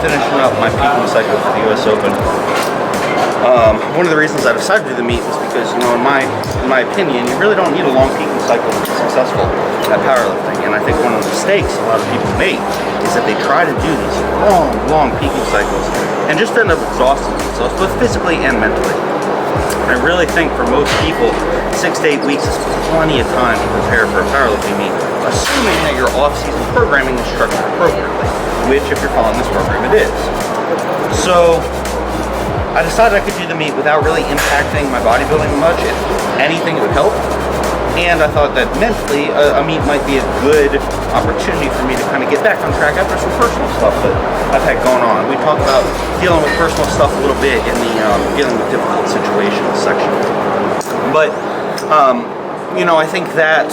finishing up my peaking cycle for the US Open. One of the reasons I decided to do the meet was because, you know, in my opinion, you really don't need a long peaking cycle to be successful at powerlifting. And I think one of the mistakes a lot of people make is that they try to do these long peaking cycles and just end up exhausting themselves, both physically and mentally. I really think for most people, 6 to 8 weeks is plenty of time to prepare for a powerlifting meet, assuming that your off-season programming is structured appropriately, which, if you're following this program, it is. So I decided I could do the meet without really impacting my bodybuilding much. If anything, it would help. And I thought that mentally, a meet might be a good opportunity for me to kind of get back on track after some personal stuff that I've had going on. We talked about dealing with personal stuff a little bit in the dealing with difficult situations section. But, you know, I think that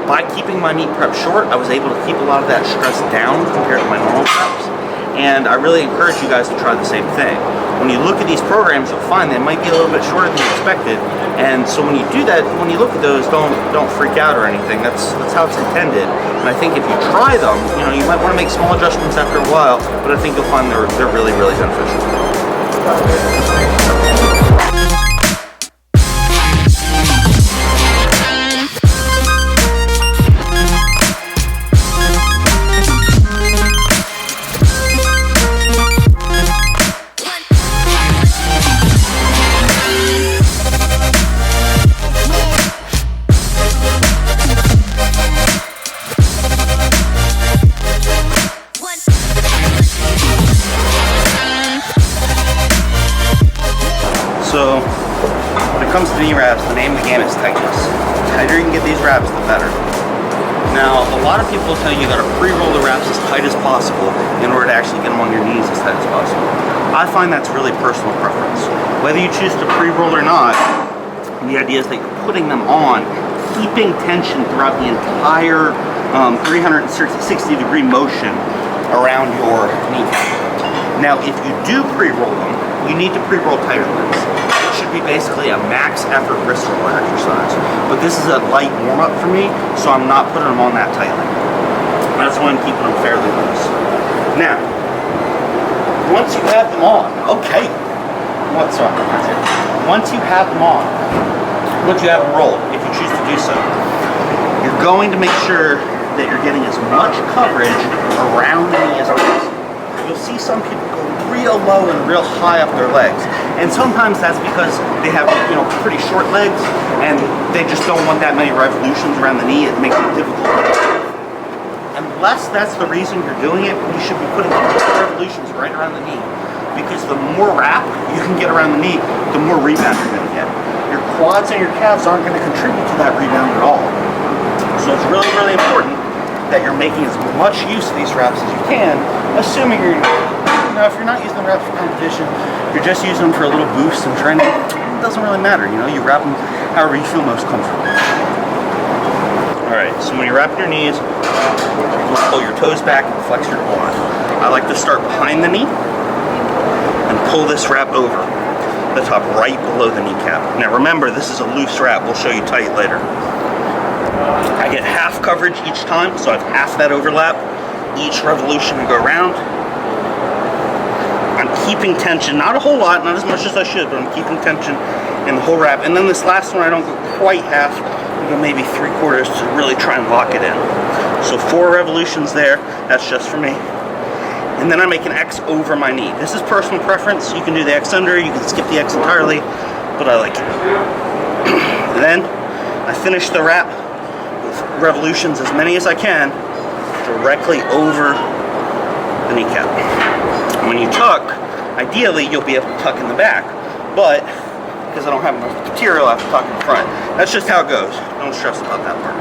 by keeping my meet prep short, I was able to keep a lot of that stress down compared to my normal preps. And I really encourage you guys to try the same thing. When you look at these programs, you'll find they might be a little bit shorter than you expected. And so when you do that, when you look at those, don't freak out or anything. That's how it's intended. And I think if you try them, you know, you might want to make small adjustments after a while, but I think you'll find they're really, really beneficial. So, when it comes to knee wraps, the name of the game is tightness. The tighter you can get these wraps, the better. Now, a lot of people tell you that pre-roll the wraps as tight as possible in order to actually get them on your knees as tight as possible. I find that's really personal preference. Whether you choose to pre-roll or not, the idea is that you're putting them on, keeping tension throughout the entire 360-degree motion around your kneecap. Now, if you do pre-roll them, you need to pre-roll tighter ones. It should be basically a max effort wrist roll exercise. But this is a light warm-up for me, so I'm not putting them on that tightly. That's why I'm keeping them fairly loose. Now, once you have them on, once you have them on, once you have them rolled, if you choose to do so, you're going to make sure that you're getting as much coverage around the knee as possible. You'll see some people go real low and real high up their legs, and sometimes that's because they have, you know, pretty short legs and they just don't want that many revolutions around the knee. It makes it difficult. Unless that's the reason you're doing it, you should be putting revolutions right around the knee, because the more wrap you can get around the knee, the more rebound you're going to get. Your quads and your calves aren't going to contribute to that rebound at all. So it's really, really important that you're making as much use of these wraps as you can, assuming you're, you know, if you're not using the wraps for competition, you're just using them for a little boost and training, it doesn't really matter. You know, you wrap them however you feel most comfortable. Alright, so when you're wrapping your knees, you pull your toes back and flex your quad. I like to start behind the knee and pull this wrap over the top right below the kneecap. Now remember, this is a loose wrap. We'll show you tight later. I get half coverage each time, so I have half that overlap each revolution to go around. I'm keeping tension, not a whole lot, not as much as I should, but I'm keeping tension in the whole wrap. And then this last one, I don't go quite half, I go maybe 3/4 to really try and lock it in. So 4 revolutions there, that's just for me. And then I make an X over my knee. This is personal preference. You can do the X under, you can skip the X entirely, but I like it. And then I finish the wrap with revolutions, as many as I can, directly over the kneecap. When you tuck, ideally you'll be able to tuck in the back, but because I don't have enough material, I have to tuck in the front. That's just how it goes. Don't stress about that part.